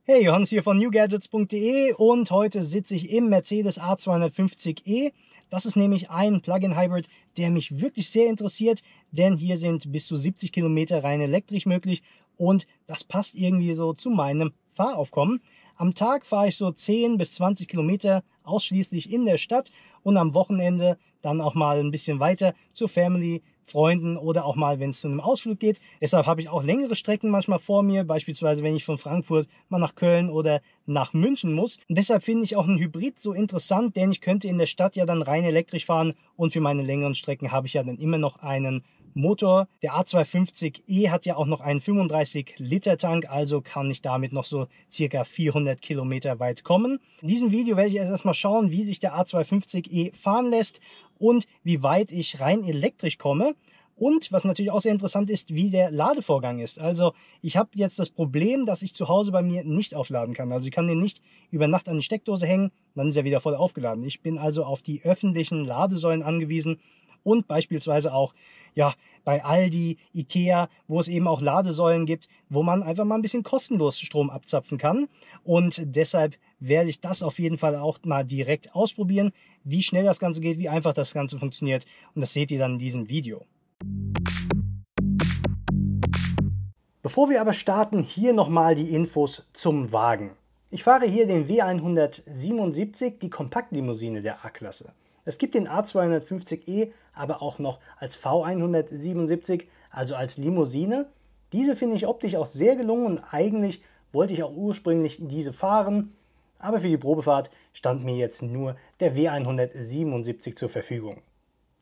Hey, Johannes hier von newgadgets.de und heute sitze ich im Mercedes A250e. Das ist nämlich ein Plug-in-Hybrid, der mich wirklich sehr interessiert, denn hier sind bis zu 70 Kilometer rein elektrisch möglich und das passt irgendwie so zu meinem Fahraufkommen. Am Tag fahre ich so 10 bis 20 Kilometer ausschließlich in der Stadt und am Wochenende dann auch mal ein bisschen weiter zur Family, Freunden oder auch mal, wenn es zu einem Ausflug geht. Deshalb habe ich auch längere Strecken manchmal vor mir, beispielsweise wenn ich von Frankfurt mal nach Köln oder nach München muss. Und deshalb finde ich auch ein Hybrid so interessant, denn ich könnte in der Stadt ja dann rein elektrisch fahren und für meine längeren Strecken habe ich ja dann immer noch einen Motor. Der A250e hat ja auch noch einen 35 Liter Tank, also kann ich damit noch so circa 400 Kilometer weit kommen. In diesem Video werde ich erst mal schauen, wie sich der A250e fahren lässt und wie weit ich rein elektrisch komme. Und was natürlich auch sehr interessant ist, wie der Ladevorgang ist. Also ich habe jetzt das Problem, dass ich zu Hause bei mir nicht aufladen kann. Also ich kann den nicht über Nacht an die Steckdose hängen, dann ist er wieder voll aufgeladen. Ich bin also auf die öffentlichen Ladesäulen angewiesen und beispielsweise auch ja, bei Aldi, Ikea, wo es eben auch Ladesäulen gibt, wo man einfach mal ein bisschen kostenlos Strom abzapfen kann. Und deshalb werde ich das auf jeden Fall auch mal direkt ausprobieren, wie schnell das Ganze geht, wie einfach das Ganze funktioniert. Und das seht ihr dann in diesem Video. Bevor wir aber starten, hier nochmal die Infos zum Wagen. Ich fahre hier den W177, die Kompaktlimousine der A-Klasse. Es gibt den A250e aber auch noch als V177, also als Limousine. Diese finde ich optisch auch sehr gelungen und eigentlich wollte ich auch ursprünglich diese fahren, aber für die Probefahrt stand mir jetzt nur der W177 zur Verfügung.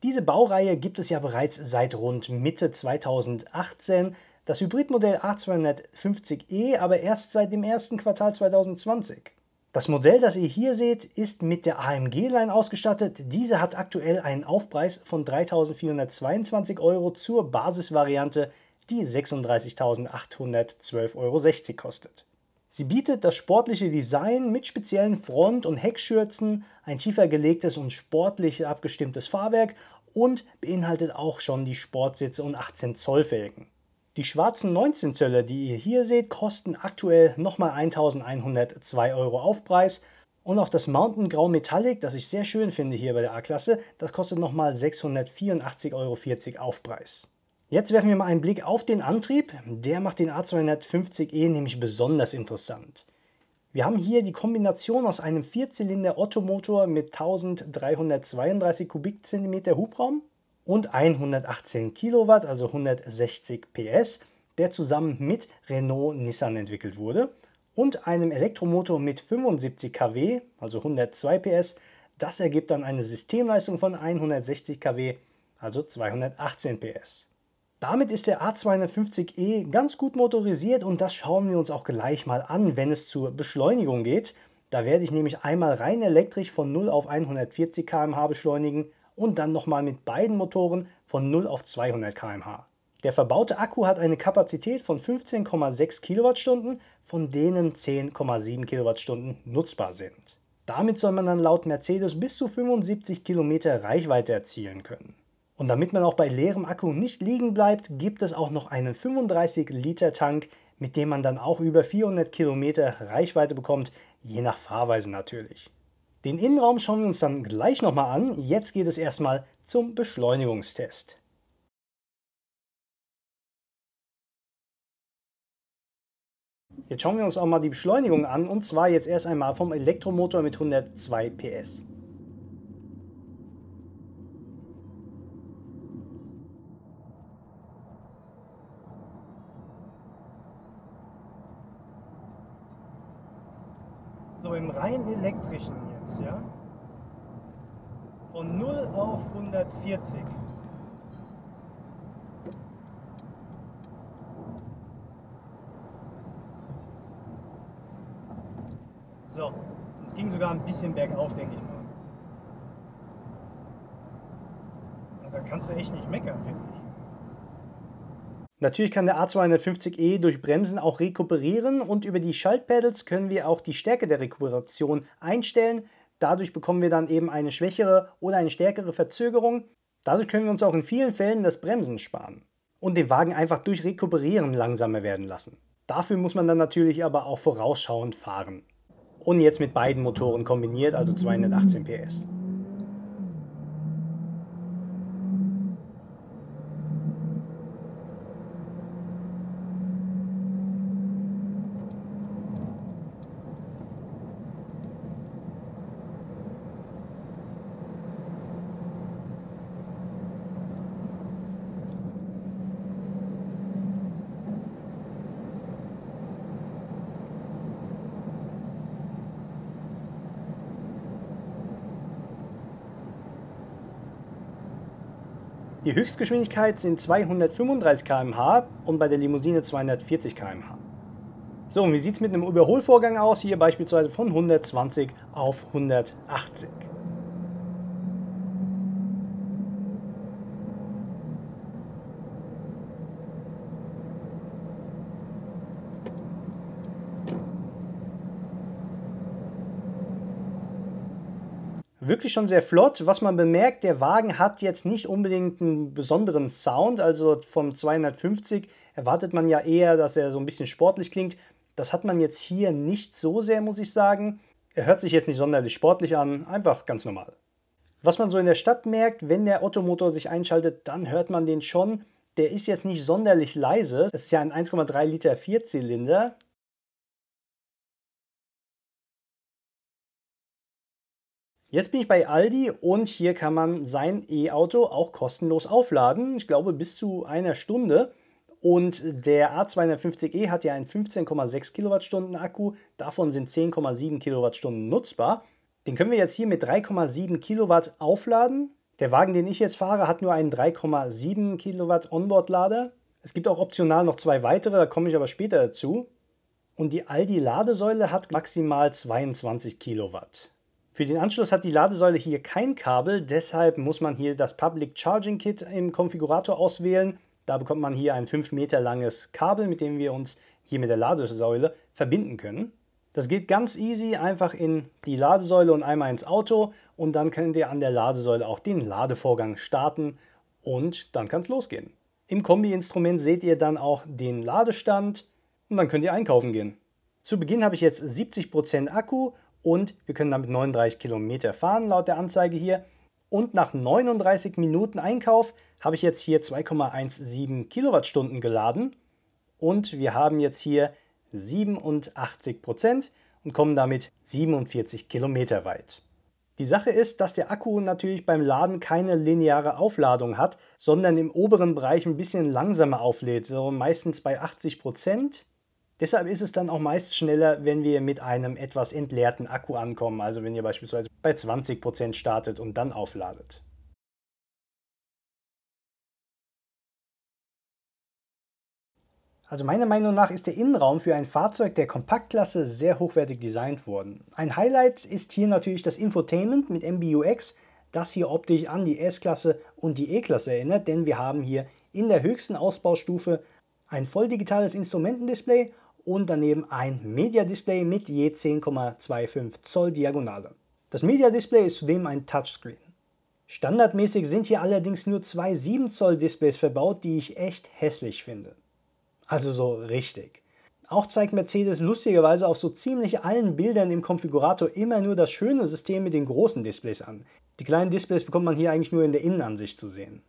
Diese Baureihe gibt es ja bereits seit rund Mitte 2018, das Hybridmodell A250e aber erst seit dem ersten Quartal 2020. Das Modell, das ihr hier seht, ist mit der AMG-Line ausgestattet. Diese hat aktuell einen Aufpreis von 3.422 € zur Basisvariante, die 36.812,60 € kostet. Sie bietet das sportliche Design mit speziellen Front- und Heckschürzen, ein tiefer gelegtes und sportlich abgestimmtes Fahrwerk und beinhaltet auch schon die Sportsitze und 18 Zoll Felgen. Die schwarzen 19 Zöller, die ihr hier seht, kosten aktuell nochmal 1.102 € Aufpreis. Und auch das Grau Metallic, das ich sehr schön finde hier bei der A-Klasse, das kostet nochmal 684,40 € Aufpreis. Jetzt werfen wir mal einen Blick auf den Antrieb. Der macht den A250e nämlich besonders interessant. Wir haben hier die Kombination aus einem Vierzylinder Ottomotor mit 1332 Kubikzentimeter Hubraum und 118 Kilowatt, also 160 PS, der zusammen mit Renault Nissan entwickelt wurde, und einem Elektromotor mit 75 kW, also 102 PS. Das ergibt dann eine Systemleistung von 160 kW, also 218 PS. Damit ist der A250e ganz gut motorisiert und das schauen wir uns auch gleich mal an, wenn es zur Beschleunigung geht. Da werde ich nämlich einmal rein elektrisch von 0 auf 140 km/h beschleunigen und dann nochmal mit beiden Motoren von 0 auf 200 km/h. Der verbaute Akku hat eine Kapazität von 15,6 Kilowattstunden, von denen 10,7 Kilowattstunden nutzbar sind. Damit soll man dann laut Mercedes bis zu 75 Kilometer Reichweite erzielen können. Und damit man auch bei leerem Akku nicht liegen bleibt, gibt es auch noch einen 35 Liter Tank, mit dem man dann auch über 400 Kilometer Reichweite bekommt, je nach Fahrweise natürlich. Den Innenraum schauen wir uns dann gleich nochmal an. Jetzt geht es erstmal zum Beschleunigungstest. Jetzt schauen wir uns auch mal die Beschleunigung an und zwar jetzt erst einmal vom Elektromotor mit 102 PS. So im rein elektrischen jetzt, ja? Von 0 auf 140. So, es ging sogar ein bisschen bergauf, denke ich mal. Also da kannst du echt nicht meckern, finde ich. Natürlich kann der A250e durch Bremsen auch rekuperieren und über die Schaltpedals können wir auch die Stärke der Rekuperation einstellen. Dadurch bekommen wir dann eben eine schwächere oder eine stärkere Verzögerung. Dadurch können wir uns auch in vielen Fällen das Bremsen sparen und den Wagen einfach durch Rekuperieren langsamer werden lassen. Dafür muss man dann natürlich aber auch vorausschauend fahren. Und jetzt mit beiden Motoren kombiniert, also 218 PS. Die Höchstgeschwindigkeit sind 235 km/h und bei der Limousine 240 km/h. So, und wie sieht es mit einem Überholvorgang aus? Hier beispielsweise von 120 auf 180. Wirklich schon sehr flott. Was man bemerkt, der Wagen hat jetzt nicht unbedingt einen besonderen Sound. Also vom 250 erwartet man ja eher, dass er so ein bisschen sportlich klingt. Das hat man jetzt hier nicht so sehr, muss ich sagen. Er hört sich jetzt nicht sonderlich sportlich an, einfach ganz normal. Was man so in der Stadt merkt, wenn der Ottomotor sich einschaltet, dann hört man den schon. Der ist jetzt nicht sonderlich leise. Es ist ja ein 1,3 Liter Vierzylinder. Jetzt bin ich bei Aldi und hier kann man sein E-Auto auch kostenlos aufladen. Ich glaube bis zu einer Stunde. Und der A250e hat ja einen 15,6 Kilowattstunden Akku. Davon sind 10,7 Kilowattstunden nutzbar. Den können wir jetzt hier mit 3,7 Kilowatt aufladen. Der Wagen, den ich jetzt fahre, hat nur einen 3,7 Kilowatt Onboard-Lader. Es gibt auch optional noch zwei weitere, da komme ich aber später dazu. Und die Aldi-Ladesäule hat maximal 22 Kilowatt. Für den Anschluss hat die Ladesäule hier kein Kabel, deshalb muss man hier das Public Charging Kit im Konfigurator auswählen. Da bekommt man hier ein 5 Meter langes Kabel, mit dem wir uns hier mit der Ladesäule verbinden können. Das geht ganz easy, einfach in die Ladesäule und einmal ins Auto und dann könnt ihr an der Ladesäule auch den Ladevorgang starten und dann kann es losgehen. Im Kombi-Instrument seht ihr dann auch den Ladestand und dann könnt ihr einkaufen gehen. Zu Beginn habe ich jetzt 70% Akku und wir können damit 39 Kilometer fahren, laut der Anzeige hier. Und nach 39 Minuten Einkauf habe ich jetzt hier 2,17 Kilowattstunden geladen. Und wir haben jetzt hier 87% und kommen damit 47 Kilometer weit. Die Sache ist, dass der Akku natürlich beim Laden keine lineare Aufladung hat, sondern im oberen Bereich ein bisschen langsamer auflädt, so meistens bei 80%. Deshalb ist es dann auch meist schneller, wenn wir mit einem etwas entleerten Akku ankommen, also wenn ihr beispielsweise bei 20% startet und dann aufladet. Also meiner Meinung nach ist der Innenraum für ein Fahrzeug der Kompaktklasse sehr hochwertig designt worden. Ein Highlight ist hier natürlich das Infotainment mit MBUX, das hier optisch an die S-Klasse und die E-Klasse erinnert, denn wir haben hier in der höchsten Ausbaustufe ein voll digitales Instrumentendisplay und daneben ein Media-Display mit je 10,25 Zoll Diagonale. Das Media-Display ist zudem ein Touchscreen. Standardmäßig sind hier allerdings nur zwei 7 Zoll Displays verbaut, die ich echt hässlich finde. Also so richtig. Auch zeigt Mercedes lustigerweise auf so ziemlich allen Bildern im Konfigurator immer nur das schöne System mit den großen Displays an. Die kleinen Displays bekommt man hier eigentlich nur in der Innenansicht zu sehen.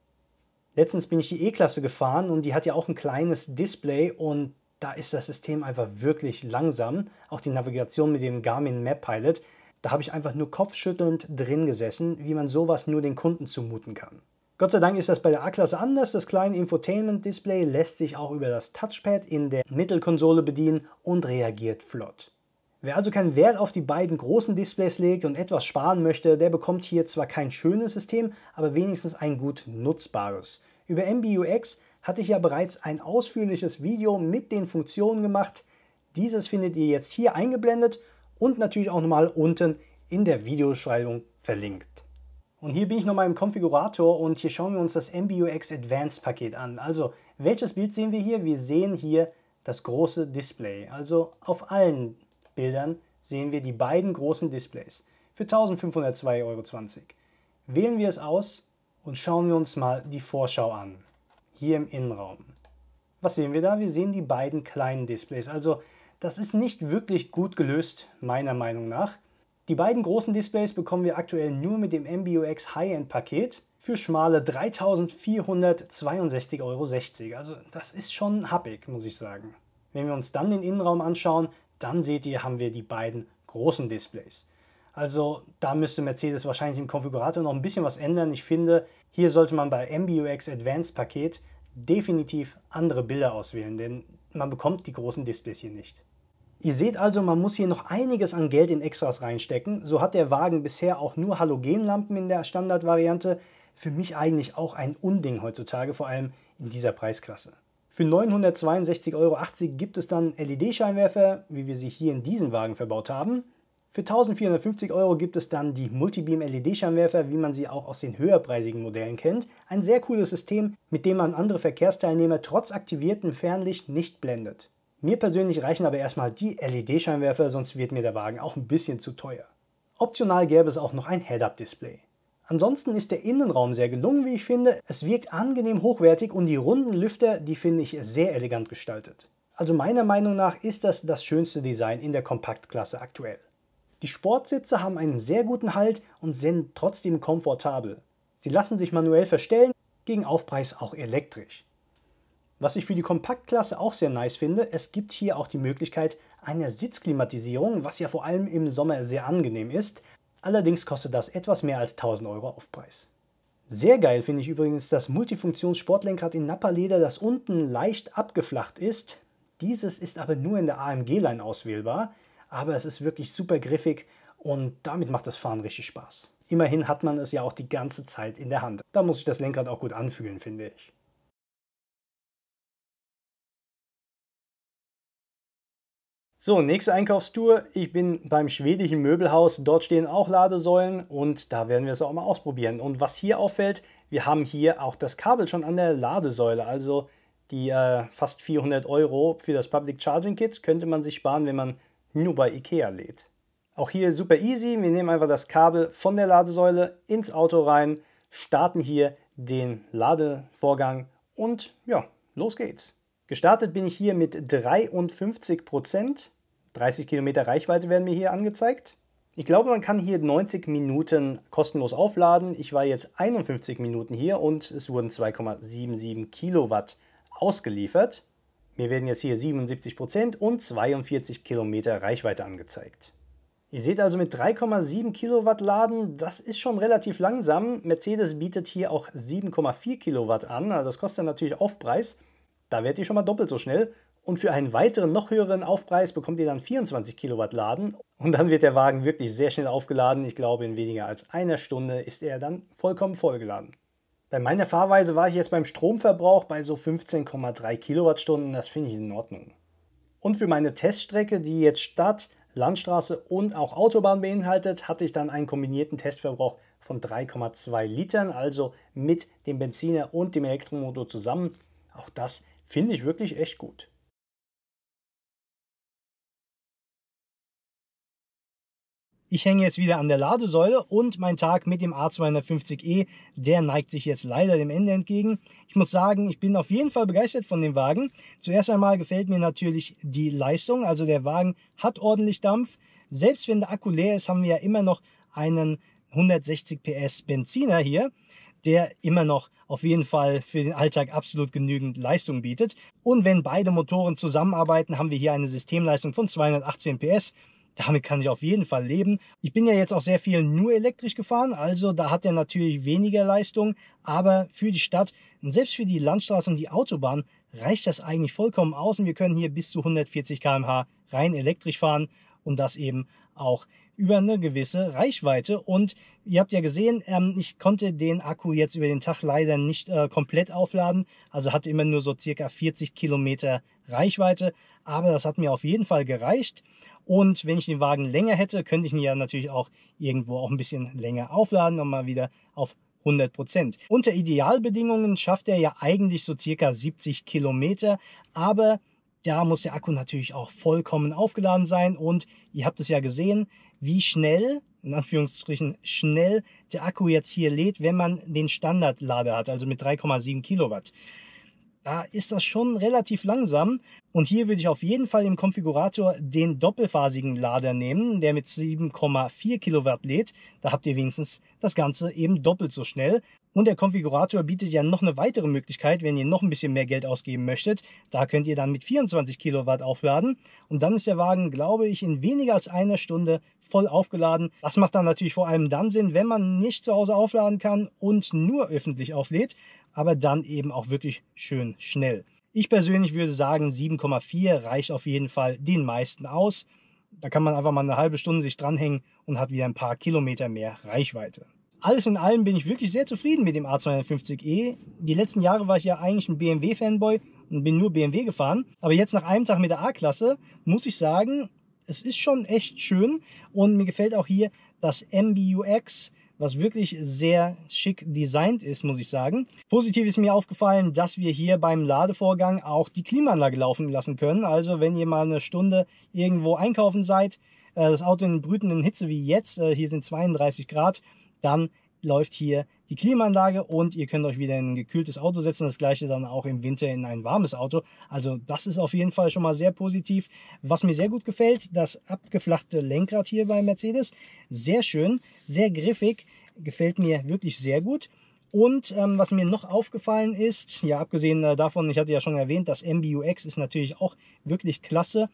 Letztens bin ich die E-Klasse gefahren und die hat ja auch ein kleines Display und da ist das System einfach wirklich langsam. Auch die Navigation mit dem Garmin Map Pilot, da habe ich einfach nur kopfschüttelnd drin gesessen, wie man sowas nur den Kunden zumuten kann. Gott sei Dank ist das bei der A-Klasse anders. Das kleine Infotainment-Display lässt sich auch über das Touchpad in der Mittelkonsole bedienen und reagiert flott. Wer also keinen Wert auf die beiden großen Displays legt und etwas sparen möchte, der bekommt hier zwar kein schönes System, aber wenigstens ein gut nutzbares. Über MBUX hatte ich ja bereits ein ausführliches Video mit den Funktionen gemacht. Dieses findet ihr jetzt hier eingeblendet und natürlich auch nochmal unten in der Videobeschreibung verlinkt. Und hier bin ich nochmal im Konfigurator und hier schauen wir uns das MBUX Advanced Paket an. Also, welches Bild sehen wir hier? Wir sehen hier das große Display. Also auf allen Bildern sehen wir die beiden großen Displays für 1.502,20 €. Wählen wir es aus und schauen wir uns mal die Vorschau an. Hier im Innenraum. Was sehen wir da? Wir sehen die beiden kleinen Displays. Also das ist nicht wirklich gut gelöst, meiner Meinung nach. Die beiden großen Displays bekommen wir aktuell nur mit dem MBUX High-End-Paket für schmale 3.462,60 €. Also das ist schon happig, muss ich sagen. Wenn wir uns dann den Innenraum anschauen, dann seht ihr, haben wir die beiden großen Displays. Also da müsste Mercedes wahrscheinlich im Konfigurator noch ein bisschen was ändern. Ich finde, hier sollte man bei MBUX Advanced Paket definitiv andere Bilder auswählen, denn man bekommt die großen Displays hier nicht. Ihr seht also, man muss hier noch einiges an Geld in Extras reinstecken. So hat der Wagen bisher auch nur Halogenlampen in der Standardvariante. Für mich eigentlich auch ein Unding heutzutage, vor allem in dieser Preisklasse. Für 962,80 € gibt es dann LED-Scheinwerfer, wie wir sie hier in diesem Wagen verbaut haben. Für 1.450 € gibt es dann die Multibeam LED-Scheinwerfer, wie man sie auch aus den höherpreisigen Modellen kennt. Ein sehr cooles System, mit dem man andere Verkehrsteilnehmer trotz aktiviertem Fernlicht nicht blendet. Mir persönlich reichen aber erstmal die LED-Scheinwerfer, sonst wird mir der Wagen auch ein bisschen zu teuer. Optional gäbe es auch noch ein Head-Up-Display. Ansonsten ist der Innenraum sehr gelungen, wie ich finde. Es wirkt angenehm hochwertig und die runden Lüfter, die finde ich sehr elegant gestaltet. Also meiner Meinung nach ist das das schönste Design in der Kompaktklasse aktuell. Die Sportsitze haben einen sehr guten Halt und sind trotzdem komfortabel. Sie lassen sich manuell verstellen, gegen Aufpreis auch elektrisch. Was ich für die Kompaktklasse auch sehr nice finde, es gibt hier auch die Möglichkeit einer Sitzklimatisierung, was ja vor allem im Sommer sehr angenehm ist. Allerdings kostet das etwas mehr als 1.000 € Aufpreis. Sehr geil finde ich übrigens das Multifunktions-Sportlenkrad in Nappa-Leder, das unten leicht abgeflacht ist. Dieses ist aber nur in der AMG-Line auswählbar, aber es ist wirklich super griffig und damit macht das Fahren richtig Spaß. Immerhin hat man es ja auch die ganze Zeit in der Hand. Da muss sich das Lenkrad auch gut anfühlen, finde ich. So, nächste Einkaufstour. Ich bin beim schwedischen Möbelhaus. Dort stehen auch Ladesäulen und da werden wir es auch mal ausprobieren. Und was hier auffällt, wir haben hier auch das Kabel schon an der Ladesäule. Also die fast 400 € für das Public Charging Kit könnte man sich sparen, wenn man nur bei Ikea lädt. Auch hier super easy. Wir nehmen einfach das Kabel von der Ladesäule ins Auto rein, starten hier den Ladevorgang und ja, los geht's. Gestartet bin ich hier mit 53%. 30 Kilometer Reichweite werden mir hier angezeigt. Ich glaube, man kann hier 90 Minuten kostenlos aufladen. Ich war jetzt 51 Minuten hier und es wurden 2,77 Kilowatt ausgeliefert. Mir werden jetzt hier 77% und 42 Kilometer Reichweite angezeigt. Ihr seht also mit 3,7 Kilowatt laden, das ist schon relativ langsam. Mercedes bietet hier auch 7,4 Kilowatt an, also das kostet natürlich Aufpreis. Da werdet ihr schon mal doppelt so schnell. Und für einen weiteren, noch höheren Aufpreis bekommt ihr dann 24 Kilowatt laden. Und dann wird der Wagen wirklich sehr schnell aufgeladen. Ich glaube, in weniger als einer Stunde ist er dann vollkommen vollgeladen. Bei meiner Fahrweise war ich jetzt beim Stromverbrauch bei so 15,3 Kilowattstunden. Das finde ich in Ordnung. Und für meine Teststrecke, die jetzt Stadt, Landstraße und auch Autobahn beinhaltet, hatte ich dann einen kombinierten Testverbrauch von 3,2 Litern, also mit dem Benziner und dem Elektromotor zusammen. Auch das finde ich wirklich echt gut. Ich hänge jetzt wieder an der Ladesäule und mein Tag mit dem A250e, der neigt sich jetzt leider dem Ende entgegen. Ich muss sagen, ich bin auf jeden Fall begeistert von dem Wagen. Zuerst einmal gefällt mir natürlich die Leistung, also der Wagen hat ordentlich Dampf. Selbst wenn der Akku leer ist, haben wir ja immer noch einen 160 PS Benziner hier, der immer noch auf jeden Fall für den Alltag absolut genügend Leistung bietet. Und wenn beide Motoren zusammenarbeiten, haben wir hier eine Systemleistung von 218 PS. Damit kann ich auf jeden Fall leben. Ich bin ja jetzt auch sehr viel nur elektrisch gefahren, also da hat er natürlich weniger Leistung, aber für die Stadt und selbst für die Landstraße und die Autobahn reicht das eigentlich vollkommen aus und wir können hier bis zu 140 km/h rein elektrisch fahren und das eben auch über eine gewisse Reichweite. Und ihr habt ja gesehen, ich konnte den Akku jetzt über den Tag leider nicht komplett aufladen, also hatte immer nur so circa 40 Kilometer Reichweite, aber das hat mir auf jeden Fall gereicht. Und wenn ich den Wagen länger hätte, könnte ich ihn ja natürlich auch irgendwo auch ein bisschen länger aufladen und mal wieder auf 100%. Unter Idealbedingungen schafft er ja eigentlich so circa 70 Kilometer, aber da muss der Akku natürlich auch vollkommen aufgeladen sein und ihr habt es ja gesehen, wie schnell, in Anführungsstrichen schnell, der Akku jetzt hier lädt, wenn man den Standardlader hat, also mit 3,7 Kilowatt. da ist das schon relativ langsam. Und hier würde ich auf jeden Fall im Konfigurator den doppelphasigen Lader nehmen, der mit 7,4 Kilowatt lädt. Da habt ihr wenigstens das Ganze eben doppelt so schnell. Und der Konfigurator bietet ja noch eine weitere Möglichkeit, wenn ihr noch ein bisschen mehr Geld ausgeben möchtet. Da könnt ihr dann mit 24 Kilowatt aufladen. Und dann ist der Wagen, glaube ich, in weniger als einer Stunde voll aufgeladen. Das macht dann natürlich vor allem dann Sinn, wenn man nicht zu Hause aufladen kann und nur öffentlich auflädt, aber dann eben auch wirklich schön schnell. Ich persönlich würde sagen, 7,4 reicht auf jeden Fall den meisten aus. Da kann man einfach mal eine halbe Stunde sich dranhängen und hat wieder ein paar Kilometer mehr Reichweite. Alles in allem bin ich wirklich sehr zufrieden mit dem A250e. Die letzten Jahre war ich ja eigentlich ein BMW-Fanboy und bin nur BMW gefahren. Aber jetzt nach einem Tag mit der A-Klasse muss ich sagen, es ist schon echt schön. Und mir gefällt auch hier das MBUX, was wirklich sehr schick designt ist, muss ich sagen. Positiv ist mir aufgefallen, dass wir hier beim Ladevorgang auch die Klimaanlage laufen lassen können. Also wenn ihr mal eine Stunde irgendwo einkaufen seid, das Auto in brütenden Hitze wie jetzt, hier sind 32 Grad, dann läuft hier die Klimaanlage und ihr könnt euch wieder in ein gekühltes Auto setzen. Das gleiche dann auch im Winter in ein warmes Auto. Also das ist auf jeden Fall schon mal sehr positiv. Was mir sehr gut gefällt, das abgeflachte Lenkrad hier bei Mercedes. Sehr schön, sehr griffig, gefällt mir wirklich sehr gut. Und was mir noch aufgefallen ist, ja abgesehen davon, ich hatte ja schon erwähnt, das MBUX ist natürlich auch wirklich klasse.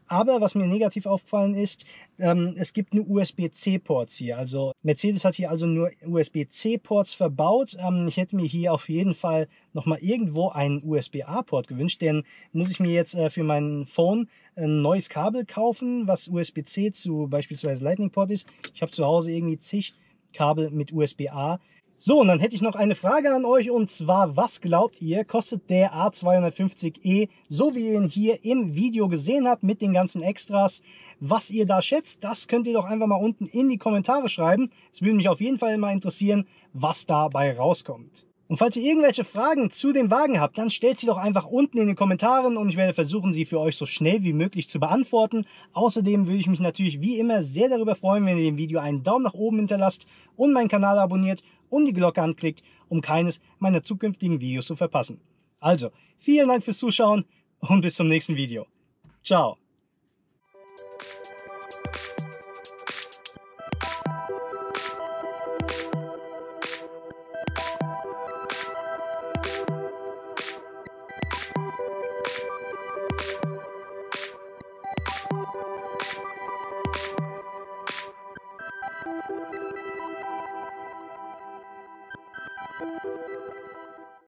Aber was mir negativ aufgefallen ist, es gibt nur USB-C-Ports hier. Also Mercedes hat hier also nur USB-C-Ports verbaut. Ich hätte mir hier auf jeden Fall nochmal irgendwo einen USB-A-Port gewünscht, denn muss ich mir jetzt für mein Phone ein neues Kabel kaufen, was USB-C zu beispielsweise Lightning-Port ist. Ich habe zu Hause irgendwie zig Kabel mit USB-A. So, und dann hätte ich noch eine Frage an euch, und zwar, was glaubt ihr, kostet der A250e, so wie ihr ihn hier im Video gesehen habt, mit den ganzen Extras? Was ihr da schätzt, das könnt ihr doch einfach mal unten in die Kommentare schreiben. Es würde mich auf jeden Fall mal interessieren, was dabei rauskommt. Und falls ihr irgendwelche Fragen zu dem Wagen habt, dann stellt sie doch einfach unten in den Kommentaren und ich werde versuchen, sie für euch so schnell wie möglich zu beantworten. Außerdem würde ich mich natürlich wie immer sehr darüber freuen, wenn ihr dem Video einen Daumen nach oben hinterlasst und meinen Kanal abonniert und die Glocke anklickt, um keines meiner zukünftigen Videos zu verpassen. Also, vielen Dank fürs Zuschauen und bis zum nächsten Video. Ciao!